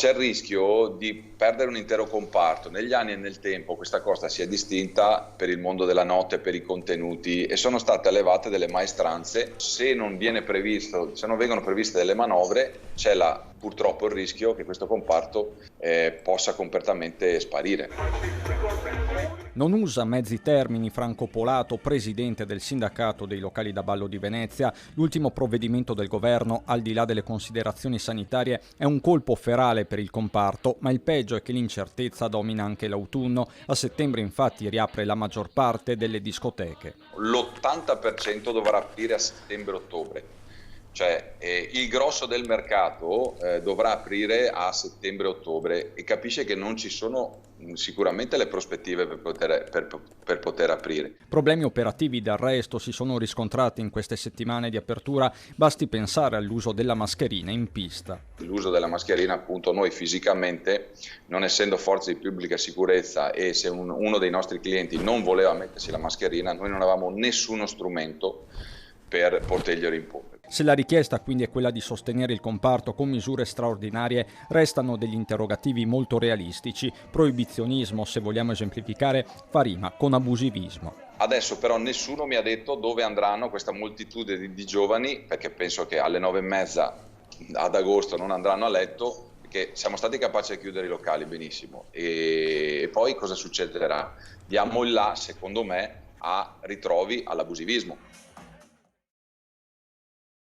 c'è il rischio di perdere un intero comparto. Negli anni e nel tempo questa cosa si è distinta per il mondo della notte, per i contenuti, e sono state elevate delle maestranze. Se non vengono previste delle manovre, c'è purtroppo il rischio che questo comparto possa completamente sparire. Non usa mezzi termini Franco Polato, presidente del sindacato dei locali da ballo di Venezia. L'ultimo provvedimento del governo, al di là delle considerazioni sanitarie, è un colpo ferale per il comparto, ma il peggio è che l'incertezza domina anche l'autunno. A settembre infatti riapre la maggior parte delle discoteche. L'80% dovrà aprire a settembre-ottobre. Cioè il grosso del mercato dovrà aprire a settembre-ottobre, e capisce che non ci sono sicuramente le prospettive per poter aprire. Problemi operativi del resto si sono riscontrati in queste settimane di apertura, basti pensare all'uso della mascherina in pista. L'uso della mascherina, appunto, noi fisicamente, non essendo forze di pubblica sicurezza, e se uno dei nostri clienti non voleva mettersi la mascherina, noi non avevamo nessuno strumento per poterglielo imporre. Se la richiesta quindi è quella di sostenere il comparto con misure straordinarie, restano degli interrogativi molto realistici. Proibizionismo, se vogliamo esemplificare, fa rima con abusivismo. Adesso però nessuno mi ha detto dove andranno questa moltitudine di giovani, perché penso che alle 9:30 ad agosto non andranno a letto, perché siamo stati capaci di chiudere i locali benissimo. E poi cosa succederà? Diamo il là, secondo me, a ritrovi all'abusivismo.